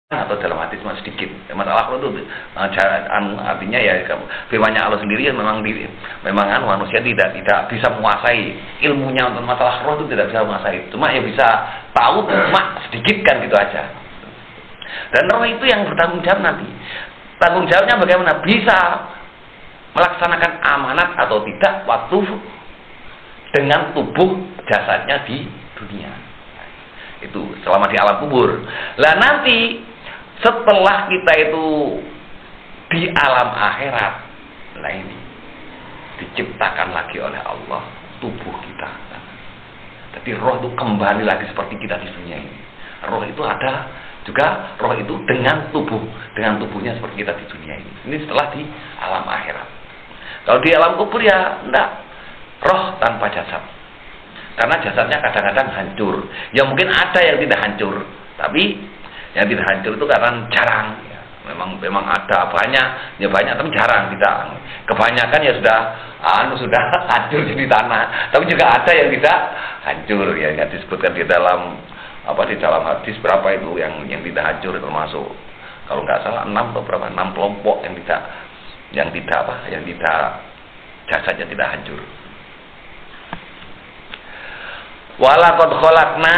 atau dalam hati cuma sedikit. Masalah roh itu artinya ya firman-Nya Allah sendiri memang manusia tidak bisa menguasai ilmunya untuk masalah roh itu, tidak bisa menguasai. Cuma ya bisa tahu cuma sedikit kan gitu aja. Dan roh itu yang bertanggung jawab nanti. Tanggung jawabnya bagaimana? Bisa melaksanakan amanat atau tidak waktu dengan tubuh jasadnya di dunia. Itu selama di alam kubur. Lah nanti setelah kita itu di alam akhirat, nah ini diciptakan lagi oleh Allah tubuh kita. Jadi roh itu kembali lagi seperti kita di dunia ini. Roh itu ada juga, roh itu dengan tubuhnya seperti kita di dunia ini. Ini setelah di alam akhirat. Kalau di alam kubur ya enggak, roh tanpa jasad. Karena jasadnya kadang-kadang hancur. Ya mungkin ada yang tidak hancur, tapi yang tidak hancur itu karena jarang. Ya, memang ada banyak, ya banyak tapi jarang tidak. Kebanyakan ya sudah hancur jadi tanah. Tapi juga ada yang tidak hancur. Ya disebutkan di dalam hadis berapa itu yang tidak hancur, termasuk kalau nggak salah 6 atau berapa 6 kelompok yang tidak jasadnya tidak hancur. Walaqad khalaqna,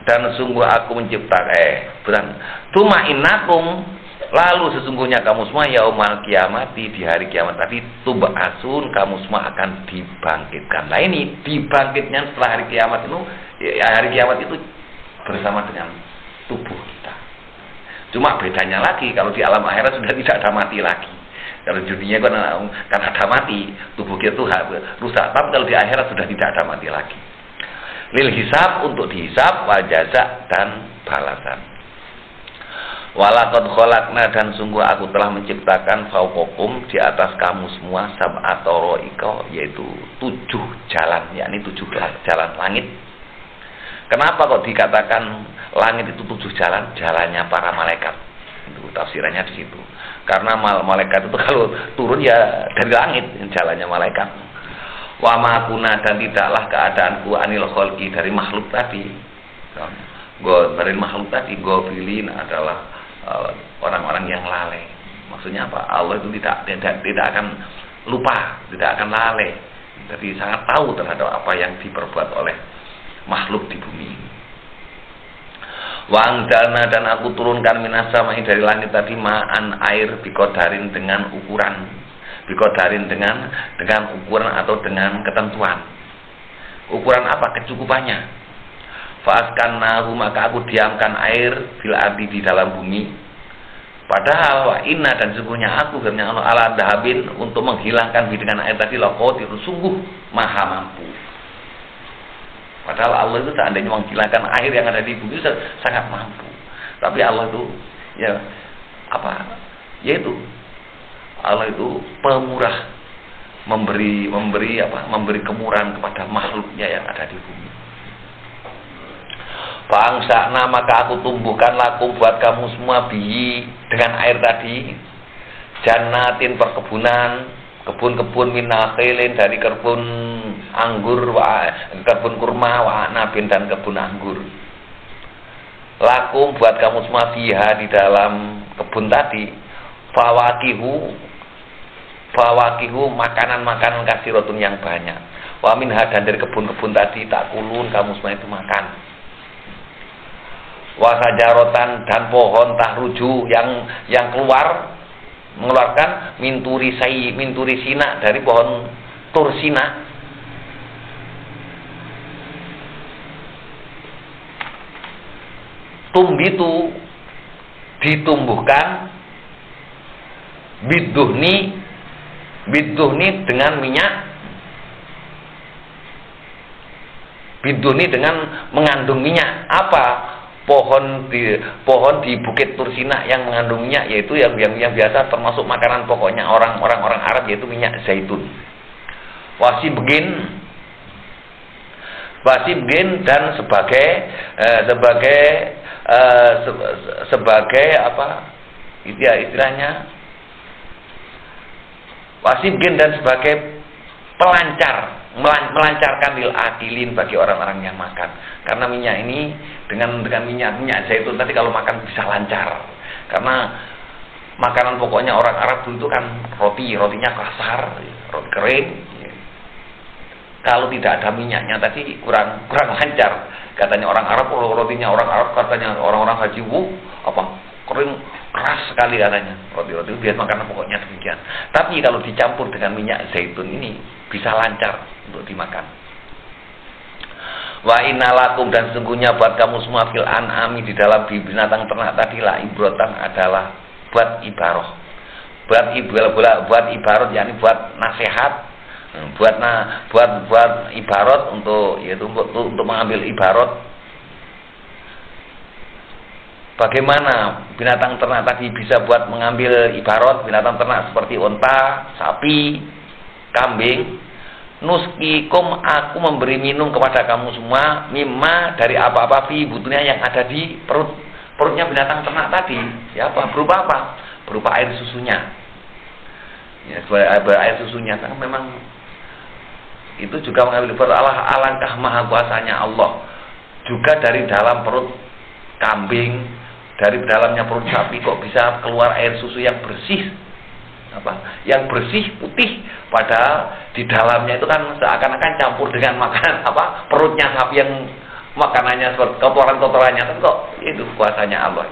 dan sungguh aku menciptakan tuma innakum, lalu sesungguhnya kamu semua yaumal kiamati, di hari kiamat tadi, tub'atsun, kamu semua akan dibangkitkan. Nah ini dibangkitnya setelah hari kiamat itu, ya hari kiamat itu bersama dengan tubuh kita. Cuma bedanya lagi, kalau di alam akhirat sudah tidak ada mati lagi. Kalau di dunia kan ada mati, tubuh kita itu rusak. Tapi kalau di akhirat sudah tidak ada mati lagi. Lil hisab, untuk dihisab, wal jaza, dan balasan. Walaqad khalaqna, dan sungguh aku telah menciptakan fauqakum, di atas kamu semua, sab'ata tara'iqa, yaitu 7 jalan, yakni 7 jalan langit. Kenapa kok dikatakan langit itu 7 jalan? Jalannya para malaikat. Itu tafsirannya di situ. Karena malaikat itu kalau turun ya dari langit, jalannya malaikat. Wa ma kunna, dan tidaklah keadaanku anil khalqi, dari makhluk tadi. Dari makhluk tadi, gofilin adalah orang-orang yang lalai. Maksudnya apa? Allah itu tidak akan lupa, tidak akan lalai. Jadi sangat tahu terhadap apa yang diperbuat oleh makhluk di bumi. Wa anzalna, dan aku turunkan minas samai, dari langit tadi, ma'an, air, bikodarin, dengan ukuran, bikodarin dengan ukuran atau dengan ketentuan. Ukuran apa? Kecukupannya. Fa'askannahu, maka aku diamkan air fil ardi, di dalam bumi. Padahal wa inna, dan sungguhnya aku firman Allah ala dahabin, untuk menghilangkan dengan air tadi, laqadir, sungguh maha mampu. Padahal Allah itu seandainya menghilangkan air yang ada di bumi itu sangat mampu. Tapi Allah itu yaitu Allah itu pemurah, memberi kemurahan kepada makhluknya yang ada di bumi. Bangsana, maka aku tumbuhkan lakum, buat kamu semua, bihi, dengan air tadi, jannatin, perkebunan, kebun-kebun, minakhilin, dari kebun anggur, kebun kurma, wa nabin, dan kebun anggur. Lakum, buat kamu semua, fiha, di dalam kebun tadi, fawakihu, makanan-makanan kasirotun yang banyak. Wa minha, dan dari kebun-kebun tadi, takulun, kamu semua itu makan. Wa sajarotan, dan pohon tahruju yang mengeluarkan minturi sina, dari pohon tursina. Tumbitu, ditumbuhkan, biduhni dengan minyak, biduhni dengan mengandung minyak. Apa? Pohon di Bukit Tursina yang mengandung minyak, yaitu yang biasa termasuk makanan pokoknya orang Arab, yaitu minyak zaitun. Wasibgin, dan sebagai apa? Istilahnya wasibgin, dan sebagai pelancar melancarkan lil akilin bagi orang-orang yang makan. Karena minyak ini dengan minyak zaitun tadi kalau makan bisa lancar. Karena makanan pokoknya orang Arab dulu itu kan rotinya kasar, roti kering. Kalau tidak ada minyaknya tadi kurang lancar. Katanya orang Arab, rotinya orang Arab, katanya orang-orang haji, kering keras sekali katanya. Roti-roti biar makanan pokoknya demikian. Tapi kalau dicampur dengan minyak zaitun ini bisa lancar untuk dimakan. Wa innalakum, dan sesungguhnya buat kamu semua fil an'ami, di dalam binatang ternak tadi la ibrotan, adalah buat ibaroh. Buat ibarat, yakni buat nasihat, buat ibarat untuk, yaitu untuk mengambil ibarat bagaimana binatang ternak tadi bisa buat mengambil ibarat binatang ternak seperti unta, sapi, kambing. Nuskikum, aku memberi minum kepada kamu semua, mimma, dari apa-apa fi butuhnya yang ada di perutnya binatang ternak tadi. Ya, berupa apa? Berupa air susunya. Ya, air susunya kan memang itu juga mengambil ibarat. Alangkah maha kuasanya Allah. Juga dari dalam perut kambing, dari dalamnya perut sapi kok bisa keluar air susu yang bersih, yang bersih putih, padahal di dalamnya itu kan seakan-akan campur dengan makanan perutnya sapi yang makanannya seperti kotoran-kotorannya, kan kok itu kuasanya Allah.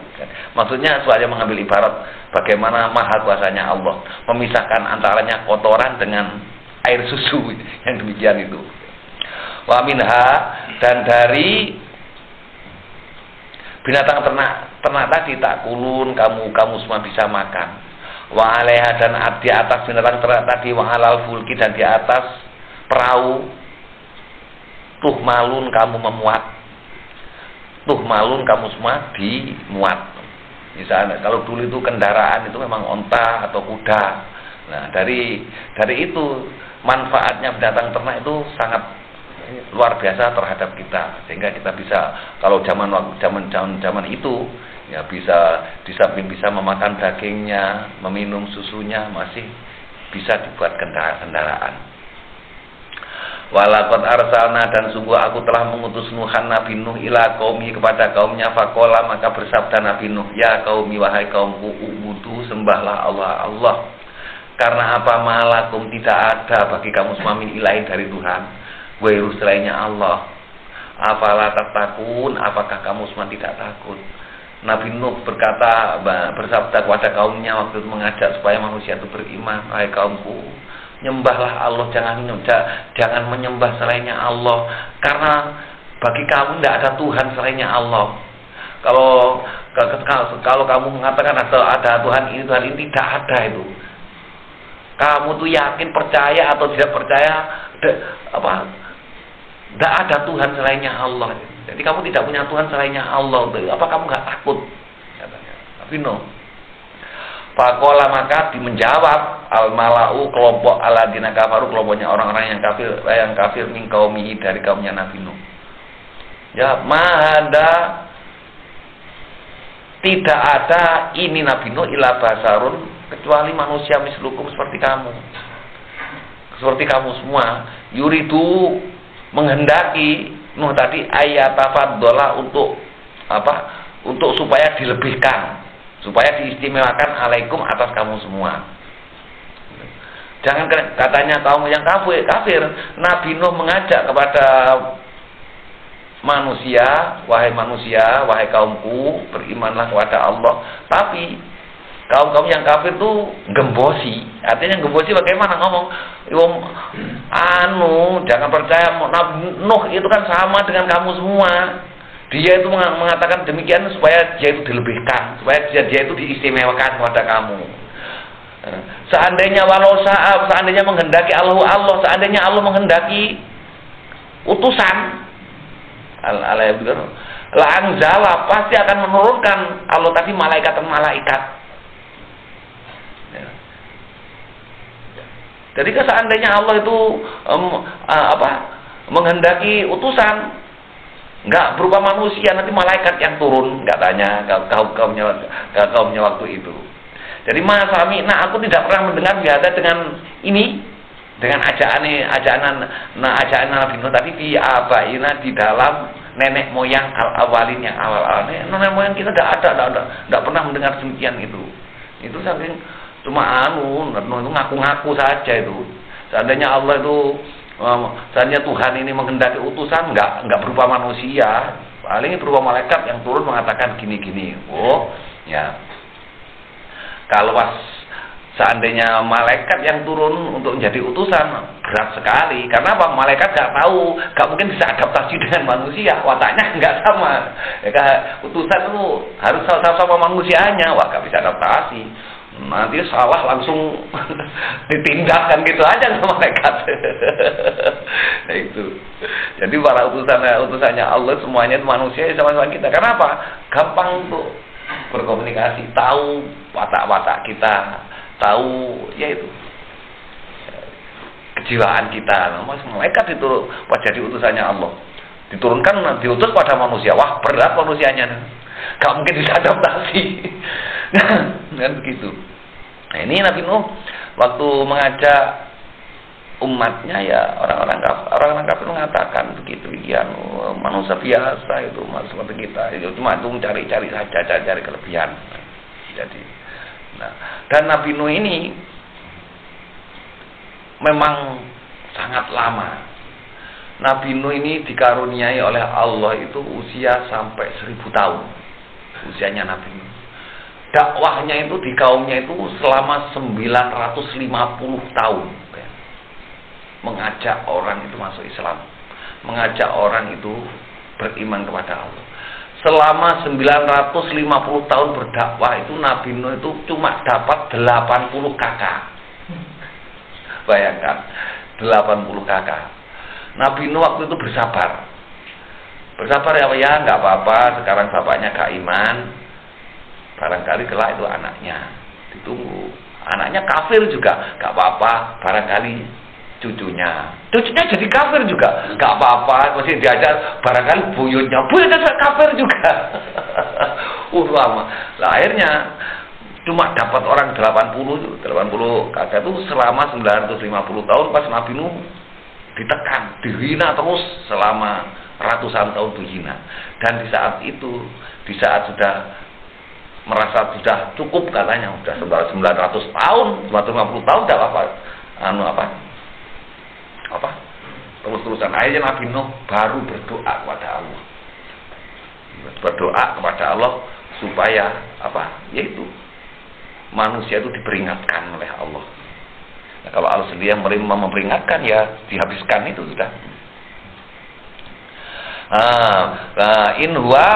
Maksudnya soalnya mengambil ibarat bagaimana maha kuasanya Allah memisahkan antaranya kotoran dengan air susu yang demikian itu. Wa minha, dan dari binatang ternak tadi takulun, kamu semua bisa makan. Wa alaiha, dan di atas binatang ternak tadi, wa alal fulki, dan di atas perahu, tuh malun, kamu memuat. Tuh malun, kamu semua dimuat. Misalnya kalau dulu itu kendaraan itu memang onta atau kuda. Nah, dari itu manfaatnya binatang ternak itu sangat luar biasa terhadap kita, sehingga kita bisa, kalau zaman itu ya, bisa di samping bisa memakan dagingnya, meminum susunya, masih bisa dibuat kendaraan. Walaqad arsalna, dan sungguh aku telah mengutus Nuhan, Nabi Nuh, ila qaumi, kepada kaumnya, faqala, maka bersabda Nabi Nuh, ya qaumi, wahai kaumku, ubudu, sembahlah Allah. Karena apa? Malakum, tidak ada bagi kamu semua min ilahin, dari Tuhan, wairu, selainnya Allah. Afala tattaqun, apakah kamu semua tidak takut? Nabi Nuh bersabda kepada kaumnya waktu itu, mengajak supaya manusia itu beriman. Hai kaumku, nyembahlah Allah, jangan menyembah selainnya Allah, karena bagi kamu tidak ada Tuhan selainnya Allah. Kalau kamu mengatakan ada Tuhan ini tidak ada itu. Kamu tuh yakin, percaya atau tidak percaya, tidak ada Tuhan selainnya Allah. Jadi kamu tidak punya Tuhan selainnya Allah. Apa kamu nggak takut? Katanya. Tapi no. Pakola, maka menjawab al-malau, kelompok aladina kafaru, kelompoknya orang-orang yang kafir min qaumihi, dari kaumnya Nabi Nuh. Ya, mahada, tidak ada ini Nabi Nuh ila basarun, kecuali manusia mislukum, seperti kamu. Seperti kamu semua. Yuridu, menghendaki Nuh tadi ayatafaddola, untuk untuk supaya dilebihkan, supaya diistimewakan alaikum, atas kamu semua. Jangan katanya kaum yang kafir. Nabi Nuh mengajak kepada manusia, wahai kaumku, berimanlah kepada Allah. Tapi kaum yang kafir itu gembosi. Artinya gembosi bagaimana ngomong? Jangan percaya, Nabi Nuh itu kan sama dengan kamu semua. Dia itu mengatakan demikian supaya dia itu dilebihkan, supaya dia itu diistimewakan kepada kamu. Seandainya seandainya menghendaki Allah, seandainya Allah menghendaki utusan, Anzala, pasti akan menurunkan Allah tadi malaikat. Jadi seandainya Allah itu menghendaki utusan, nggak berupa manusia, nanti malaikat yang turun, katanya kaumnya waktu itu. Jadi aku tidak pernah mendengar biada dengan ini, dengan ajaan Nabi Nuh tadi fi abaina di dalam nenek moyang awalin yang awal nenek moyang kita tidak pernah mendengar demikian itu saking cuma Nuh itu ngaku-ngaku saja itu. Seandainya Allah itu seandainya Tuhan ini menghendaki utusan nggak berupa manusia, paling berupa malaikat yang turun mengatakan gini-gini. Oh ya, kalau pas seandainya malaikat yang turun untuk menjadi utusan berat sekali. Karena apa? Malaikat nggak mungkin bisa adaptasi dengan manusia, wataknya nggak sama. Ya, utusan itu harus sama manusianya, wah nggak bisa adaptasi. Nanti salah langsung ditindakkan gitu aja sama malaikat. Nah itu. Jadi para utusannya Allah semuanya itu manusia sama-sama kita. Kenapa? Gampang untuk berkomunikasi, tahu watak-watak kita, tahu ya itu kejiwaan kita. Malaikat itu jadi utusannya Allah. Diturunkan, diutus pada manusia. Wah berat manusianya. Gak mungkin bisa adaptasi. Kan begitu. Nah ini Nabi Nuh waktu mengajak umatnya ya orang-orang kafir mengatakan begitu ya manusia biasa itu seperti kita itu cuma itu mencari-cari saja cari kelebihan. Jadi dan Nabi Nuh ini memang sangat lama. Nabi Nuh ini dikaruniai oleh Allah itu usia sampai 1000 tahun usianya Nabi Nuh. Dakwahnya itu di kaumnya itu selama 950 tahun. Mengajak orang itu masuk Islam. Mengajak orang itu beriman kepada Allah. Selama 950 tahun berdakwah itu Nabi Nuh itu cuma dapat 80 kakak. Bayangkan, 80 kakak. Nabi Nuh waktu itu bersabar. Bersabar ya nggak apa-apa, sekarang bapaknya gak iman. Barangkali kelak itu anaknya ditunggu. Anaknya kafir juga, gak apa-apa. Barangkali cucunya jadi kafir juga, gak apa-apa. Masih diajar. Barangkali buyutnya kafir juga. Lama. Nah, akhirnya cuma dapat orang 80 kakak itu selama 950 tahun. Pas Nabi Nuh ditekan, dihina terus selama ratusan tahun dihina. Dan di saat sudah merasa sudah cukup katanya, sudah 900 tahun, 950 tahun tidak apa terus-terusan. Akhirnya Nabi Nuh baru berdoa kepada Allah supaya yaitu manusia itu diperingatkan oleh Allah. Nah, kalau Allah sendiri yang memperingatkan ya dihabiskan itu sudah. In huwa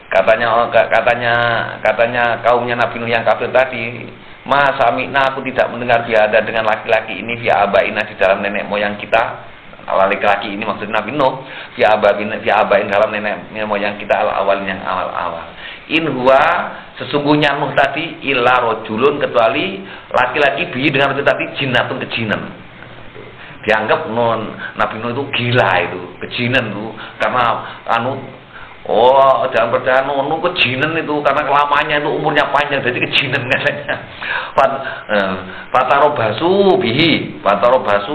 katanya kaumnya Nabi Nuh yang kafir tadi, ma sami'na, aku tidak mendengar biada dengan laki-laki ini via abaina di dalam nenek moyang kita. Laki-laki ini maksudnya Nabi Nuh via abain dalam nenek moyang kita awal yang awal. In huwa, sesungguhnya Nuh tadi illa rojulun, kecuali laki-laki bi dengan itu tadi jinatun, kejinan. Dianggap Nabi Nuh itu gila, itu kejinan itu karena jangan percaya Nuh kejinan itu karena kelamanya itu umurnya panjang, jadi kejinan katanya. Patarobasu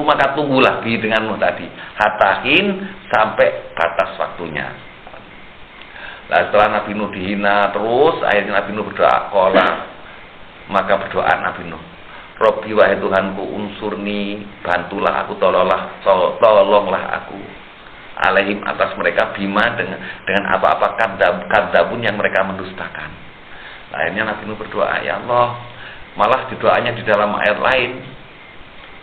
maka tunggulah bihi dengan Nuh tadi hatahin sampai batas waktunya. Nah, setelah Nabi Nuh dihina terus, akhirnya Nabi Nuh berdoa, maka berdoa Nabi Nuh, Robbi wahai Tuhanku, unsurni, bantulah aku, tolonglah aku, alaihim atas mereka, bima dengan apa-apa kadzabun yang mereka mendustakan. Akhirnya Nabi Nuh berdoa, ya Allah, malah di doanya di dalam ayat lain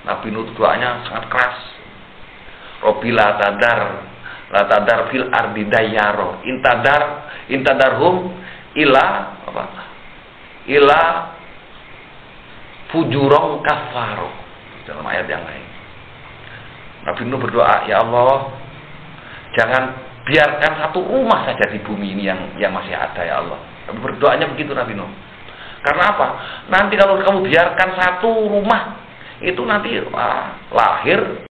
Nabi Nuh doanya sangat keras. Robbi la tadar fil ardi dayaro intadarhum ila fujurong kafaro. Dalam ayat yang lain Nabi Nuh berdoa, ya Allah, jangan biarkan satu rumah saja di bumi ini yang masih ada, ya Allah. Tapi berdoanya begitu Nabi Nuh. Karena apa? Nanti kalau kamu biarkan satu rumah itu nanti lahir